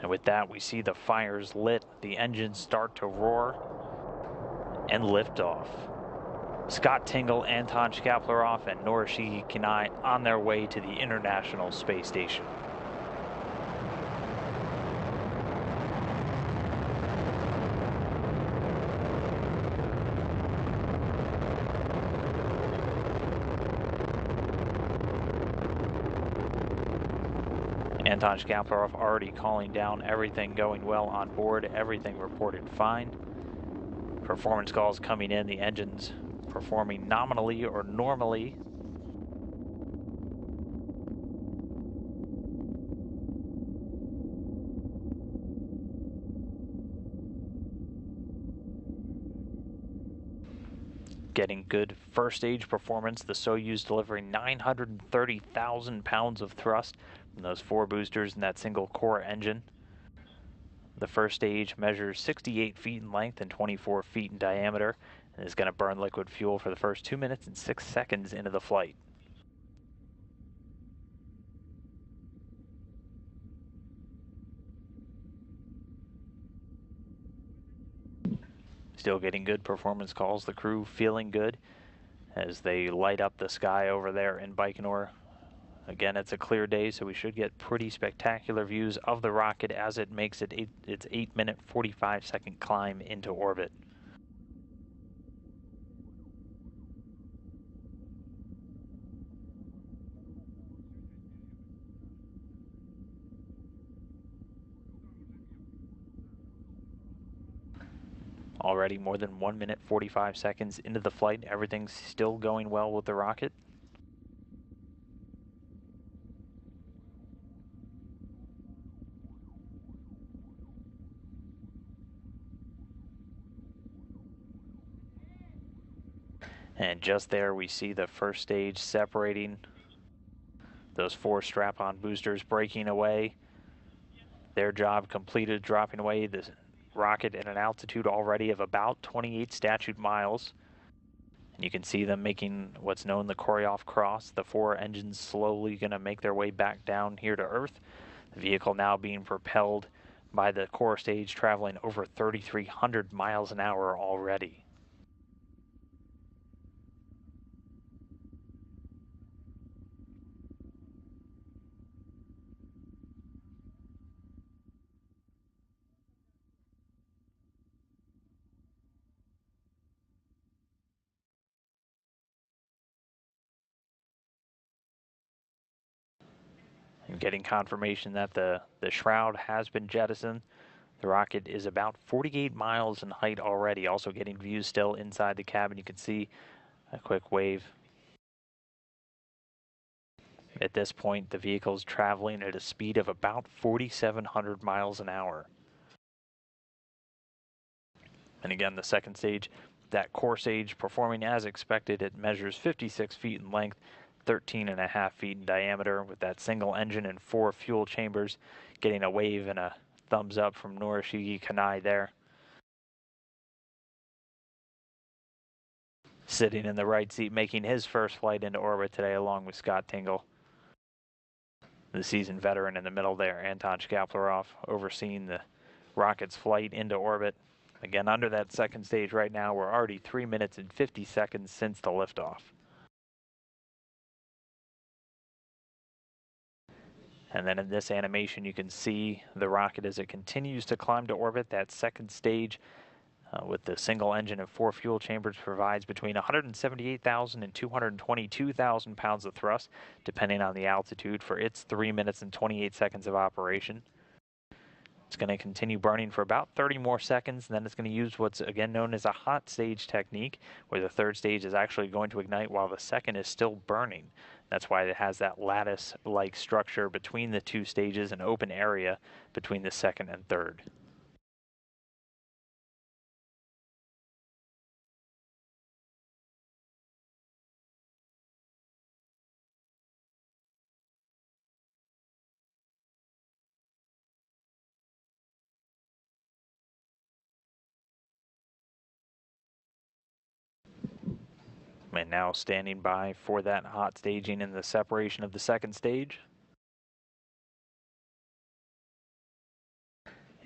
And with that, we see the fires lit, the engines start to roar, and lift off. Scott Tingle, Anton Shkaplerov, and Norishiki Kanai on their way to the International Space Station. Anton Shkaplerov already calling down everything going well on board, everything reported fine. Performance calls coming in, the engines performing nominally or normally. Getting good first stage performance, the Soyuz delivering 930,000 pounds of thrust from those 4 boosters in that single core engine. The first stage measures 68 feet in length and 24 feet in diameter and is going to burn liquid fuel for the first 2 minutes and 6 seconds into the flight. Still getting good performance calls, the crew feeling good as they light up the sky over there in Baikonur. Again, it's a clear day, so we should get pretty spectacular views of the rocket as it makes its 8-minute, 45-second climb into orbit. Already more than 1 minute, 45 seconds into the flight, everything's still going well with the rocket. And just there we see the first stage separating. Those 4 strap-on boosters breaking away. Their job completed, dropping away the rocket at an altitude already of about 28 statute miles. And you can see them making what's known the Korolev cross. The 4 engines slowly going to make their way back down here to Earth. The vehicle now being propelled by the core stage, traveling over 3,300 miles an hour already. And getting confirmation that the shroud has been jettisoned. The rocket is about 48 miles in height already. Also getting views still inside the cabin. You can see a quick wave. At this point, the vehicle is traveling at a speed of about 4,700 miles an hour. And again, the second stage, that core stage performing as expected. It measures 56 feet in length, 13.5 feet in diameter, with that single engine and 4 fuel chambers. Getting a wave and a thumbs up from Norishiki Kanai there. Sitting in the right seat, making his first flight into orbit today along with Scott Tingle. The seasoned veteran in the middle there, Anton Shkaplerov, overseeing the rocket's flight into orbit. Again, under that second stage right now, we're already 3 minutes and 50 seconds since the liftoff. And then in this animation, you can see the rocket as it continues to climb to orbit. That second stage with the single engine and 4 fuel chambers provides between 178,000 and 222,000 pounds of thrust, depending on the altitude, for its 3 minutes and 28 seconds of operation. It's going to continue burning for about 30 more seconds, and then it's going to use what's again known as a hot stage technique, where the third stage is actually going to ignite while the second is still burning. That's why it has that lattice-like structure between the 2 stages, an open area between the second and third. And now standing by for that hot staging and the separation of the second stage.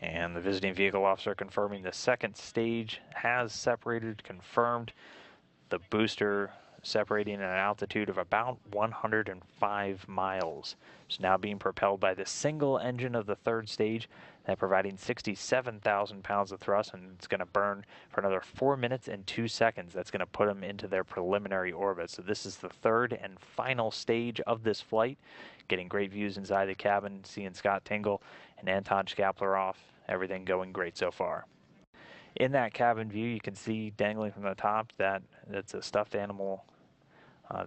And the visiting vehicle officer confirming the second stage has separated, confirmed. The booster separating at an altitude of about 105 miles. It's now being propelled by the single engine of the third stage, that providing 67,000 pounds of thrust, and it's going to burn for another 4 minutes and 2 seconds. That's going to put them into their preliminary orbit. So this is the third and final stage of this flight. Getting great views inside the cabin, seeing Scott Tingle and Anton Shkaplerov. Everything going great so far. In that cabin view, you can see dangling from the top that's a stuffed animal.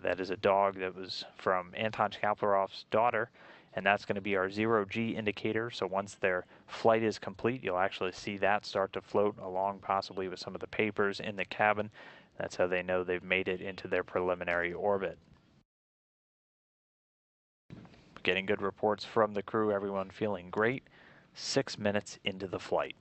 That is a dog that was from Anton Shkaplerov's daughter, and that's going to be our 0G indicator. So once their flight is complete, you'll actually see that start to float along, possibly with some of the papers in the cabin. That's how they know they've made it into their preliminary orbit. Getting good reports from the crew, everyone feeling great. 6 minutes into the flight.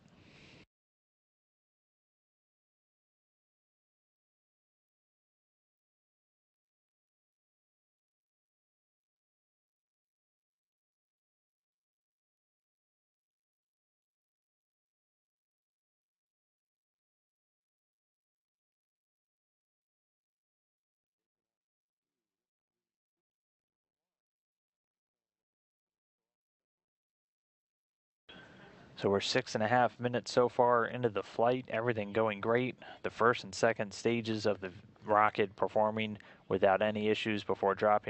So we're 6.5 minutes so far into the flight, everything going great. The first and second stages of the rocket performing without any issues before dropping